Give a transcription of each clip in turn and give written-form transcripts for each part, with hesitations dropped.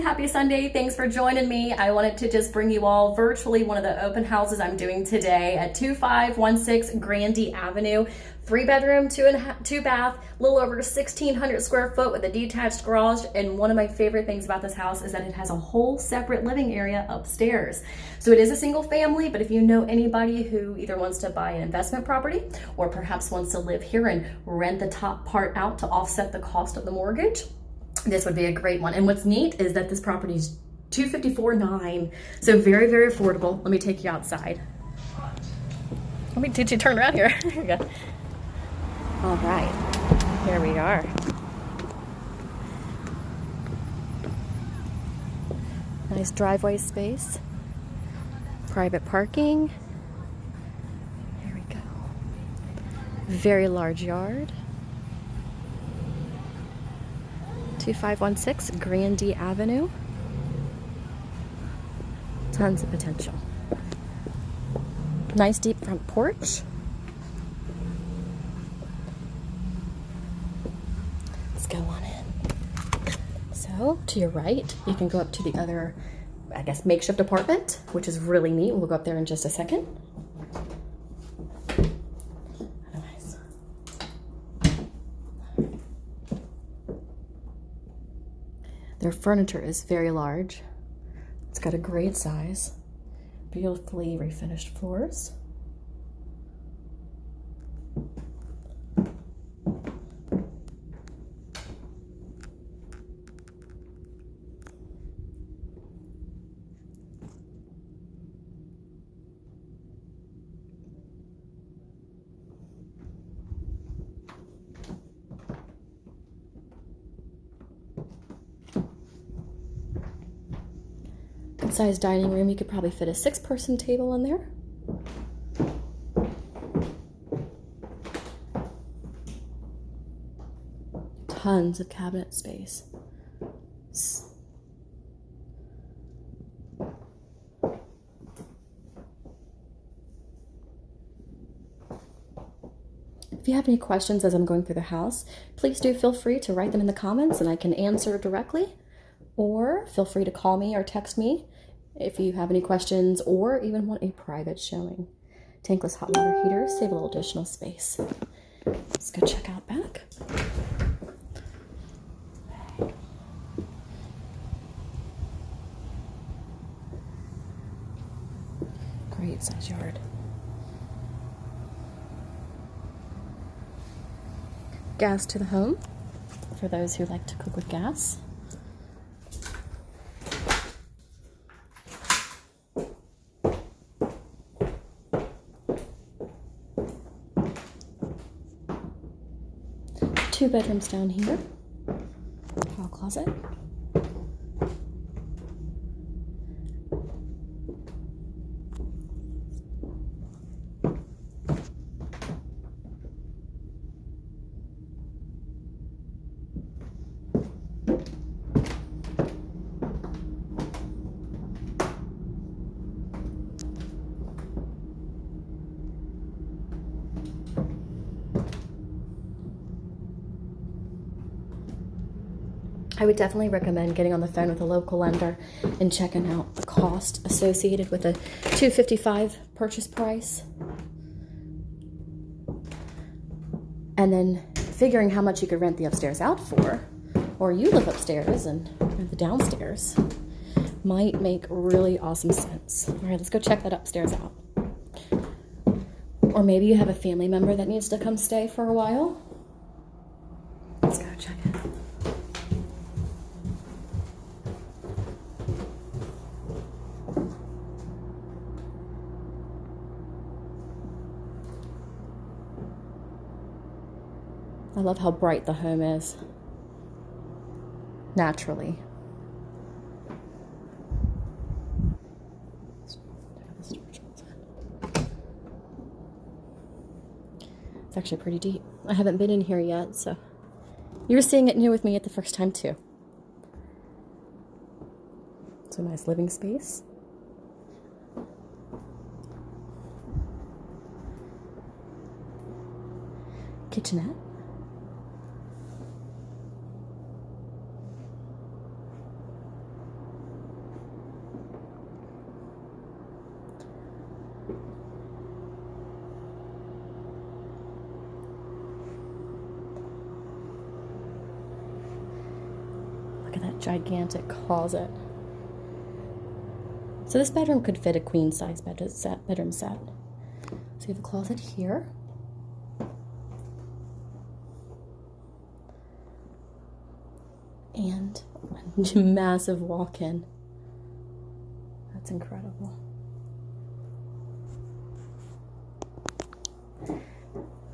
happy Sunday. Thanks for joining me. I wanted to just bring you all virtually one of the open houses I'm doing today at 2516 Grandy Avenue. 3-bedroom, 2 bath, a little over 1,600 square foot with a detached garage. And one of my favorite things about this house is that it has a whole separate living area upstairs. So it is a single family, but if you know anybody who either wants to buy an investment property or perhaps wants to live here and rent the top part out to offset the cost of the mortgage, this would be a great one. And what's neat is that this property is $254,900, so very, very affordable. Let me take you outside. Let me teach you turn around here. Here we go. All right, here we are. Nice driveway space, private parking. Here we go. Very large yard. 2516 Grandy Avenue. Tons of potential. Nice deep front porch. Let's go on in. So to your right, you can go up to the other, I guess, makeshift apartment, which is really neat. We'll go up there in just a second. Their furniture is very large. It's got a great size. Beautifully refinished floors. Good sized dining room. You could probably fit a 6-person table in there. Tons of cabinet space. If you have any questions as I'm going through the house, please do feel free to write them in the comments and I can answer directly. Or feel free to call me or text me if you have any questions or even want a private showing. Tankless hot water heaters save a little additional space. Let's go check out back. Great size yard. Gas to the home for those who like to cook with gas. Two bedrooms down here. Hall closet. I would definitely recommend getting on the phone with a local lender and checking out the cost associated with a $255 purchase price. And then figuring how much you could rent the upstairs out for, or you live upstairs and rent the downstairs, might make really awesome sense. All right, let's go check that upstairs out. Or maybe you have a family member that needs to come stay for a while. Let's go check it out. I love how bright the home is, naturally. It's actually pretty deep. I haven't been in here yet, so you're seeing it new with me at the first time too. It's a nice living space. Kitchenette. Look at that gigantic closet. So this bedroom could fit a queen size bedroom set. So you have a closet here. And a massive walk-in. That's incredible.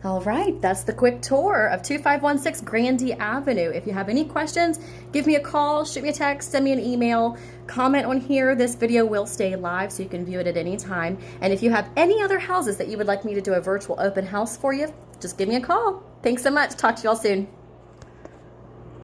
All right, that's the quick tour of 2516 Grandy Avenue. If you have any questions, give me a call, shoot me a text, send me an email, comment on here. This video will stay live so you can view it at any time. And if you have any other houses that you would like me to do a virtual open house for you, just give me a call. Thanks so much. Talk to you all soon.